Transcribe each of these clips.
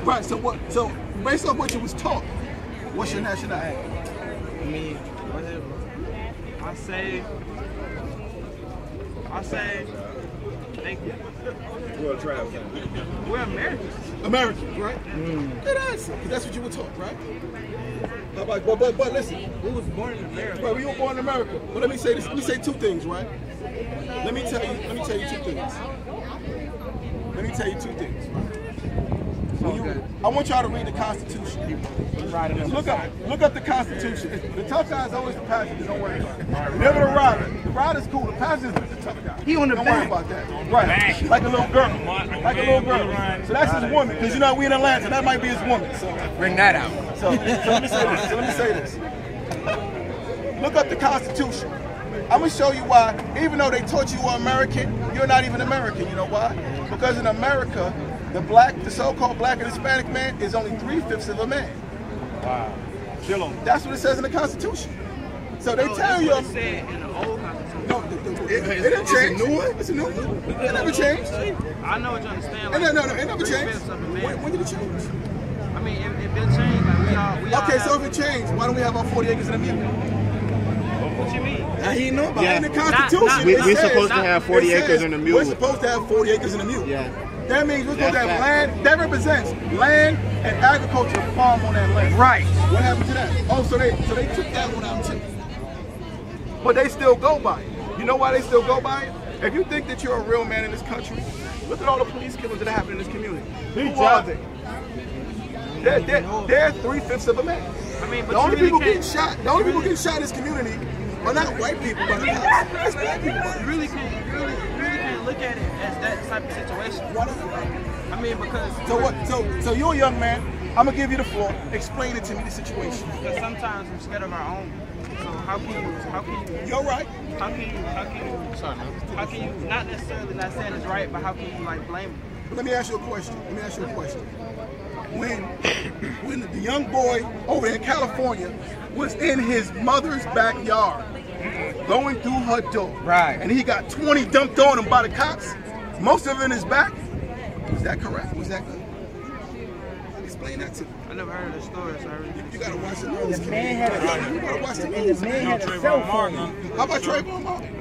Right. So what? So based on what you was taught, what's your nationality? I mean, I say, thank you. We're Americans. Americans, right? Good answer. That's what you were taught, right? How about, but listen. We was born in America. Right, we were born in America. But let me say this. Let me say two things, right? Let me tell you two things. Let me tell you two things. I want y'all to read the Constitution. Look up the Constitution. The tough guy is always the passenger. Don't worry about it. Never the rider. The rider's cool. The passenger's the tough guy. He on the Don't back. worry about that. Right. Like a little girl. Like a little girl. So that's his woman. Because you know we in Atlanta. That might be his woman. So Bring that out. So let me say this. Look up the Constitution. I'm going to show you why, even though they taught you were American, you're not even American. You know why? Because in America, the so-called black and Hispanic man is only 3/5 of a man. Wow. Chill on. That's what it says in the Constitution. So they tell you. That's what it said in the old Constitution. No, it didn't change. It's a new one. It never changed. I know what you understand. Like, no, it never changed. When did it change? I mean, it been changed. Like we all okay, so if it changed, why don't we have our 40 acres in a mule? What you mean? I didn't know about it. In the Constitution, we're supposed to have 40 acres in a mule. We're supposed to have 40 acres in a mule. Yeah. That means we're supposed to have land. That represents land and agriculture farm on that land. Right. What happened to that? Oh, so they took that one out too. But they still go by it. You know why they still go by it? If you think that you're a real man in this country, look at all the police killings that happen in this community. Who are they? They're 3/5 of a man. I mean, but the only people getting shot in this community are not white people, but it's black people. You really can't look at it as that type of situation. I mean, because So you're a young man. I'm gonna give you the floor. Explain it to me, the situation. Because sometimes we're scared of our own. So how can you? You're right. How can you not necessarily not saying it's right, but how can you like blame it? Let me ask you a question. When the young boy over in California was in his mother's backyard, going through her door, right, and he got 20 dumped on him by the cops, most of it in his back, was that correct? Was that good? Explain that to me. I never heard of the story, so I really You gotta watch the news. The man had a cell phone. How about Trayvon Martin?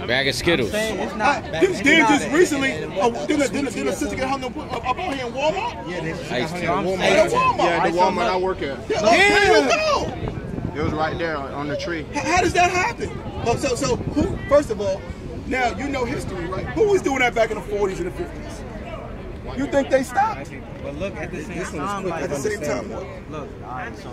Bag of Skittles. It's not. Didn't just recently, didn't a sister get hung up out here in Walmart? Yeah, Walmart. Yeah, the Walmart I work at. There you go. It was right there on the tree. How does that happen? So who? First of all, now you know history, right? Who was doing that back in the 40s and the 50s? You think they stopped? But look, at the same time, like, at the same time, what? Look, all right, so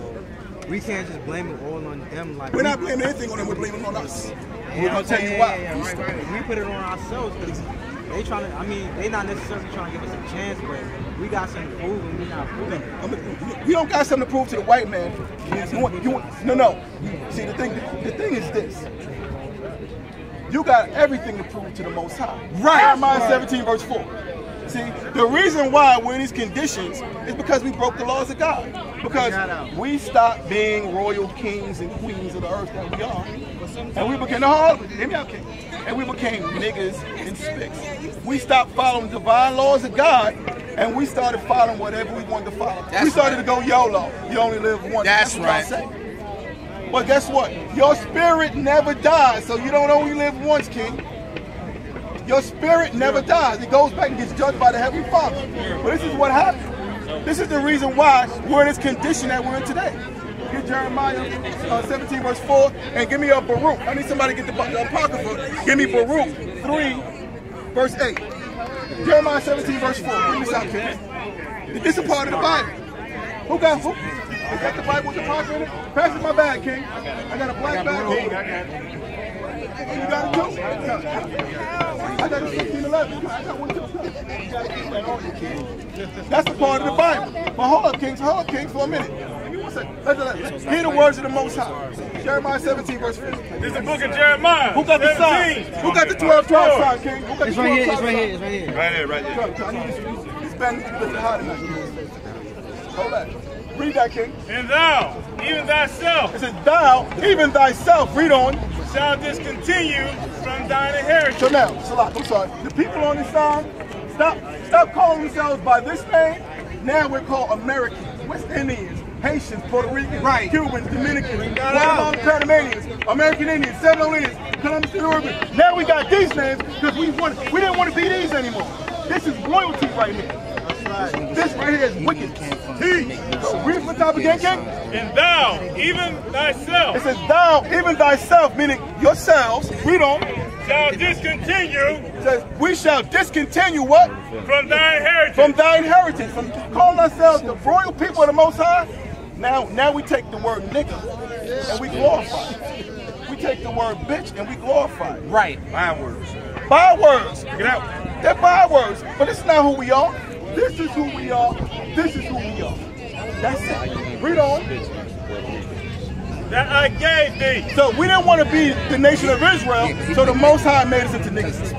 we can't just blame it all on them. Like, we're not blaming anything on them. We're blaming it on us. Yeah, we're gonna tell you why. Right. We put it on ourselves because they trying to. I mean, they not necessarily trying to give us a chance, but we got something to prove, and we not proving it. You don't got something to prove to the white man. No. See, the thing is this. You got everything to prove to the Most High. Right. Jeremiah 17, verse 4. See, the reason why we're in these conditions is because we broke the laws of God. Because we stopped being royal kings and queens of the earth that we are. And we became, and we became niggas and spicks. We stopped following divine laws of God, and we started following whatever we wanted to follow. We started to go YOLO. You only live once. That's what right. I say. But guess what? Your spirit never dies, so you don't only live once, King. Your spirit never dies. It goes back and gets judged by the Heavenly Father. But this is what happened. This is the reason why we're in this condition that we're in today. Get Jeremiah 17 verse 4 and give me a Baruch. I need somebody to get the Apocrypha. Give me Baruch 3 verse 8. Jeremiah 17 verse 4. Bring this out, King. This is a part of the Bible. Who got who? Is that the Bible with the Apocrypha in it? Pass it my bag, King. I got a black bag. You got it too? I got a 1611. I got one too. That's the part of the Bible. But hold up, Kings, for a minute. Give me 1 second. Let's hear the words of the Most High. Jeremiah 17, verse 4. This is the book of Jeremiah. Who got the sign? Who got the 12 tribe sign, King? Who got It's the right 12 here. It's tribe right sign? here. It's right here. Right here. I need this band to listen hard tonight. Hold that. Read that, King. And thou, even thyself, It says, thou, even thyself, read on, shall discontinue from thine inheritance. So now, Salak, I'm sorry. The people on this side, Stop calling themselves by this name. Now we're called Americans, West Indians, Haitians, Puerto Ricans, Cubans, Dominicans, Guatemalan, Panamanians, American Indians, Seminole Indians, Columbus, Peruvians. Now we got these names because we didn't want to be these anymore. This is royalty right here. This right here is wicked. Read from the top again, King. And thou, even thyself. It says thou, even thyself, meaning yourselves. Read on. Shall discontinue. It says we shall discontinue what? From thy inheritance. From thy inheritance. From calling ourselves the royal people of the Most High. Now we take the word nigga and we glorify it. We take the word bitch and we glorify it. Right. Bywords. Bywords. Get out. They're bywords, but this is not who we are. This is who we are. This is who we are. That's it. Read on. That I gave thee. So we didn't want to be the nation of Israel, so the Most High made us into niggas.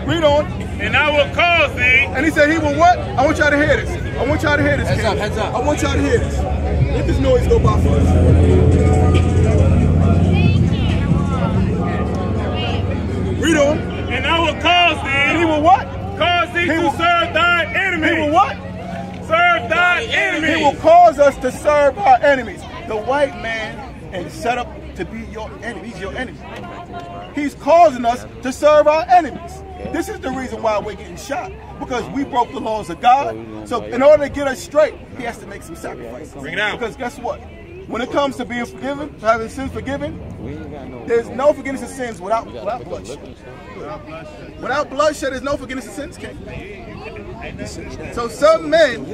Read on. And I will cause thee. And he said he will what? I want y'all to hear this. I want y'all to hear this. Heads up, heads up. I want y'all to hear this. Let this noise go by first. Read on. And I will cause thee. And he will what? Cause thee to serve thine enemies. He will what? Serve thine enemies. He will cause us to serve our enemies. The white man is set up to be your enemy. He's your enemy. He's causing us to serve our enemies. This is the reason why we're getting shot. Because we broke the laws of God. So in order to get us straight, he has to make some sacrifices. Bring it out. Because guess what? When it comes to being forgiven, having sins forgiven, there's no forgiveness of sins without bloodshed. Without bloodshed, there's no forgiveness of sins, King. So some men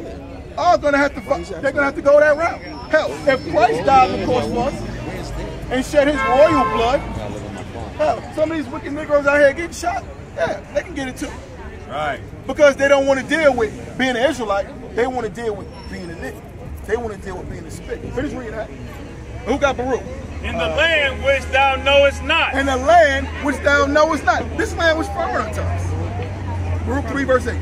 are going to have to, they're going to have to go that route. Hell, if Christ died on the cross for us and shed his royal blood, hell, some of these wicked Negroes out here getting shot, yeah, they can get it too. Right. Because they don't want to deal with being an Israelite, they want to deal with being a nigga. They want to deal with being a spick. Finish reading that. Who got Baruch? In the land which thou knowest not. In the land which thou knowest not. This land was foreign unto us. Baruch 3 verse 8.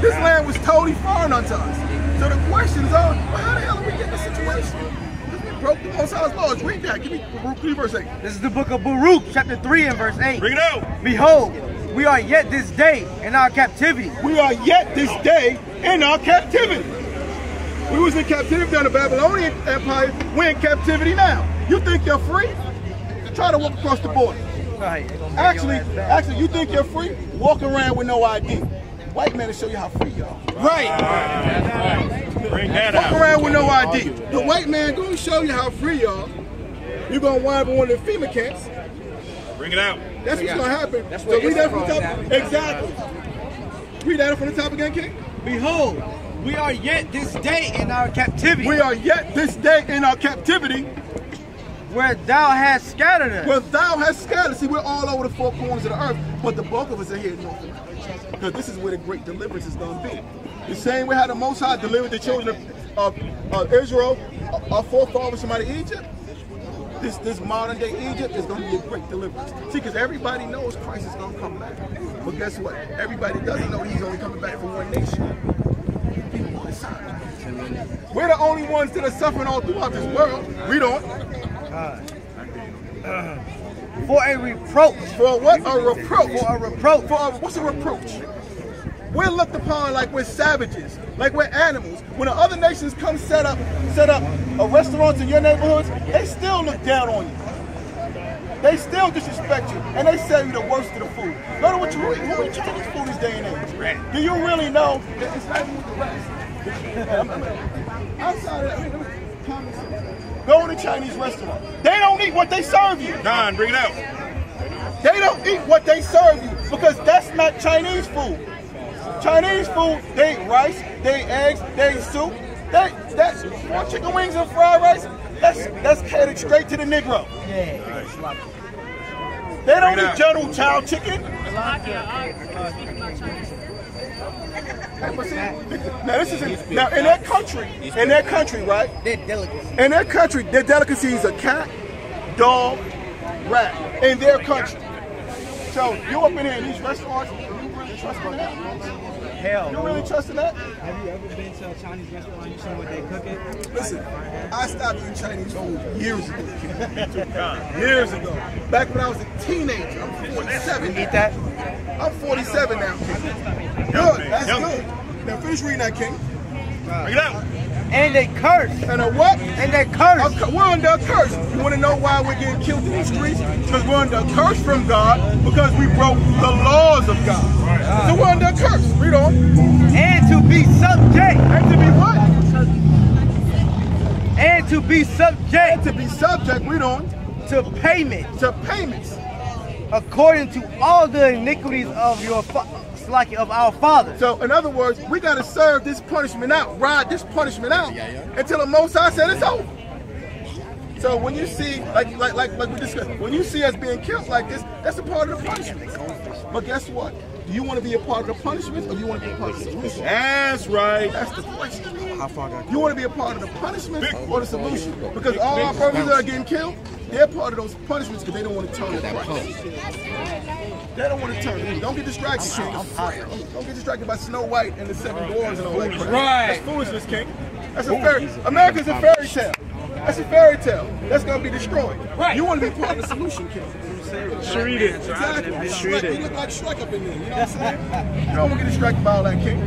This land was totally foreign unto us. So the questions are, well, how the hell did we get in this situation? Because we broke the Most High's laws. Read that. Give me Baruch 3 verse 8. This is the book of Baruch, chapter 3 and verse 8. Bring it out. Behold, we are yet this day in our captivity. We are yet this day in our captivity. We was in captivity during the Babylonian Empire. We're in captivity now. You think you're free? Try to walk across the border. Actually, you think you're free? Walk around with no ID. White men will show you how free you are. Right. Bring that Walk out. around with no ID. The white man going to show you how free you are. You're going to wind up in one of the FEMA camps. Bring it out. That's what's going to happen. So read that from the top. Exactly. Read that from the top again, King. Behold, we are yet this day in our captivity. We are yet this day in our captivity. Where thou hast scattered us. Where thou hast scattered. See, we're all over the four corners of the earth, but the bulk of us are here in North America. Because this is where the great deliverance is going to be. The same way how the Most High delivered the children of Israel, our forefathers from out of Egypt. This modern day Egypt is going to be a great deliverance. See, because everybody knows Christ is going to come back. But guess what? Everybody doesn't know he's only coming back for one nation. We're the only ones that are suffering all throughout this world. Read on. For a reproach. For what? A reproach. For a reproach. What's a reproach? We're looked upon like we're savages, like we're animals. When the other nations come set up a restaurants in your neighborhoods, they still look down on you. They still disrespect you, and they sell you the worst of the food. Go to what you eat. Who eat Chinese food this day and age? Do you really know that it's not even with the rest? Outside of that, go to Chinese restaurant. They don't eat what they serve you. Don, bring it out. They don't eat what they serve you because that's not Chinese food. Chinese food, they eat rice, they eat eggs, they eat soup. That's chicken wings and fried rice. That's catered straight to the Negro. They don't eat General Chow chicken. Now this is in their country, right? In their country, their delicacies are cat, dog, rat. In their country. So you up in here in these restaurants, you really trust them? hell. You really trusting that? Have you ever been to a Chinese restaurant? You seen what they cooking? Listen, I stopped eating Chinese food years ago. Years ago. Back when I was a teenager. I'm 47. Eat that? I'm 47 now. Good. That's good. Now finish reading that, King. Bring it out. And they curse. And a what? And they curse. We're under a curse. You want to know why we're getting killed in the streets? Because we're under a curse from God because we broke the laws of God. So we're under a curse. Read on. And to be subject. And to be what? And to be subject. And to be subject. Read on. To payment. To payments. According to all the iniquities of of our fathers. So in other words, we got to serve this punishment out, ride this punishment out until the Most High said it's over. So when you see, like we discussed, when you see us being killed like this, that's a part of the punishment. But guess what? Do you want to be a part of the punishment, or do you want to be a part of the solution? That's right. That's the question. How far You want to be a part of the punishment or the solution? Because all our brothers that are getting killed, they're part of those punishments because they don't want to turn to Christ. They don't want to turn. Don't get distracted, King. Don't get distracted by Snow White and the 7 dwarves and all that crap. Right. That's foolishness, King. That's a fairy. America's a fairy tale. That's a fairy tale. That's going to be destroyed. Right. You want to be part of the solution, King. Treat it. Exactly. You look like Shrek up in there. You know what I'm saying? You don't want to get distracted by all that, King.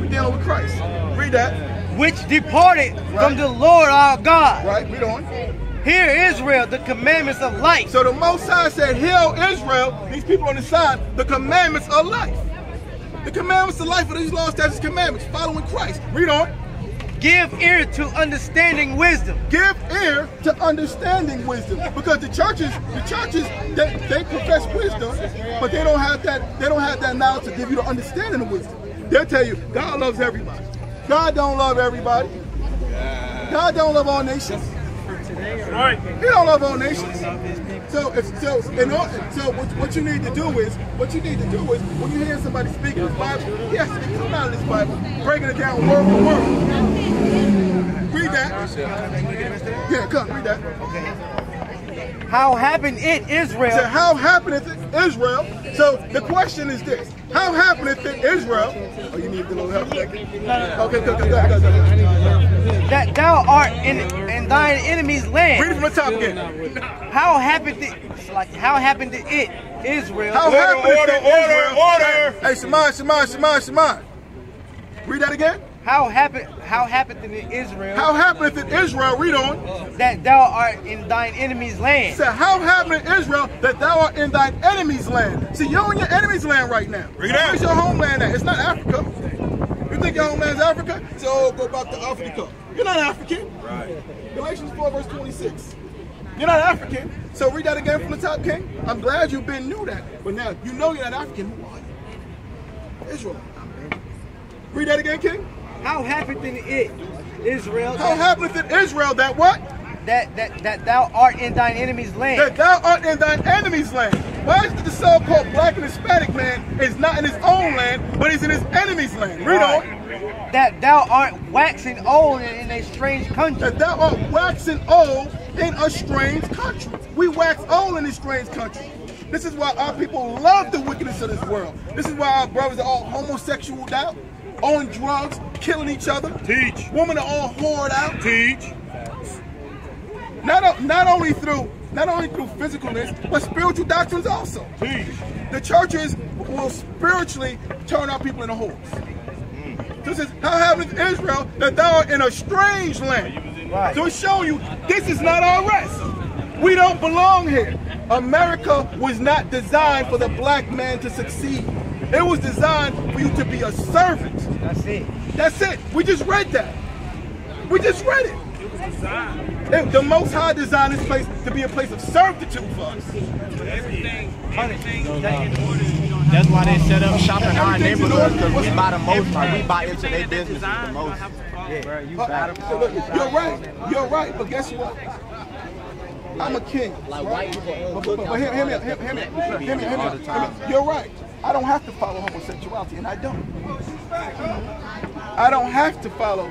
We're dealing with Christ. Read that. Which departed from the Lord our God. Right. Read on. Hear Israel, the commandments of life. So the Most High said, hear Israel, these people on the side, the commandments of life. The commandments of life are these laws, statutes, commandments, following Christ. Read on. Give ear to understanding wisdom. Give ear to understanding wisdom. Because the churches, they profess wisdom, but they don't have that knowledge to give you the understanding of wisdom. They'll tell you, God loves everybody. God don't love everybody. God don't love all nations. Right. He don't love all nations. So what you need to do is when you hear somebody speaking this Bible, he has to be coming out of this Bible, breaking it down word for word. Read that. Yeah, come read that. How happened it, Israel? So how happeneth it, Israel? So the question is this: how happeneth it, Israel? Oh, you need a little help. Okay, go. That thou art in thine enemy's land. Read it from the top again. How happened it? How happened to it, Israel? How happeneth it, Israel? Order. Hey, Shemai. Read that again. How happened to Israel? How happeneth it, Israel? Read on. That thou art in thine enemy's land. So how happeneth Israel that thou art in thine enemy's land? See, you're in your enemy's land right now. Read it out. Where's your homeland at? It's not Africa. You think your homeland's Africa? So go back to Africa. You're not African. Right. Galatians 4 verse 26. You're not African. So read that again from the top, King. I'm glad you've been knew that. But now you know you're not African. Who are you? Israel. Read that again, King. How happened to it, Israel? How happeneth it, Israel, that what? That thou art in thine enemy's land. That thou art in thine enemy's land. Why is it the so-called black and Hispanic man is not in his own land, but he's in his enemy's land? Read on. That thou art waxing old in a strange country. That thou art waxing old in a strange country. We wax old in this strange country. This is why our people love the wickedness of this world. This is why our brothers are all homosexual out, on drugs, killing each other. Teach. Women are all whored out. Teach. Not only through physicalness, but spiritual doctrines also. Teach. The churches will spiritually turn our people into whores. So it says, how happeneth Israel that thou art in a strange land? Right. So it's showing you this is not our rest. We don't belong here. America was not designed for the black man to succeed. It was designed for you to be a servant. That's it. That's it. We just read that. We just read it. The Most High designed this place to be a place of servitude for us. That's why they set up shop in our neighborhood, because we buy the most. Like, we buy into their business the most. You're right, but guess what? I'm a king. Right? But hear me. You're right. I don't have to follow homosexuality, and I don't. I don't have to vote,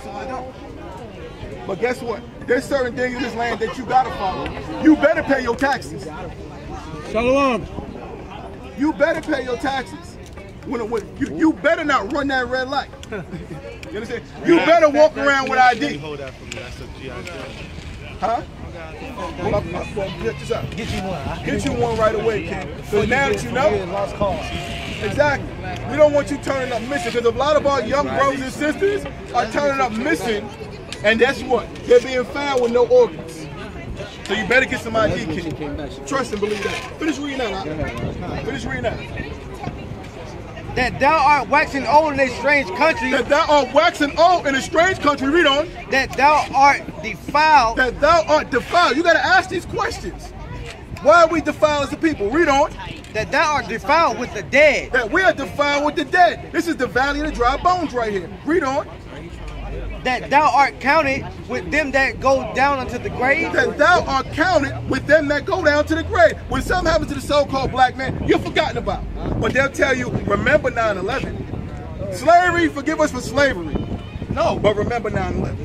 so I don't. But guess what? There's certain things in this land that you gotta follow. You better pay your taxes. Shalom. You better pay your taxes. You better not run that red light. You understand? You better walk around with ID. Hold that for me. That's a GI Joe. Huh? Well, check this out. Get you one. Get you one right away, King. So now that you know, Lost cause. exactly. We don't want you turning up missing, because a lot of our young brothers and sisters are turning up missing, and that's what? They're being found with no organs. So you better get some ID, King. Trust and believe that. Finish reading that, huh? Finish reading that. That thou art waxing old in a strange country. That thou art waxing old in a strange country. Read on. That thou art defiled. That thou art defiled. You got to ask these questions. Why are we defiled as a people? Read on. That thou art defiled with the dead. That we are defiled with the dead. This is the valley of the dry bones right here. Read on. That thou art counted with them that go down unto the grave. That thou art counted with them that go down to the grave. When something happens to the so-called black man, you're forgotten about. But they'll tell you, remember 9/11. Slavery, forgive us for slavery. No, but remember 9/11.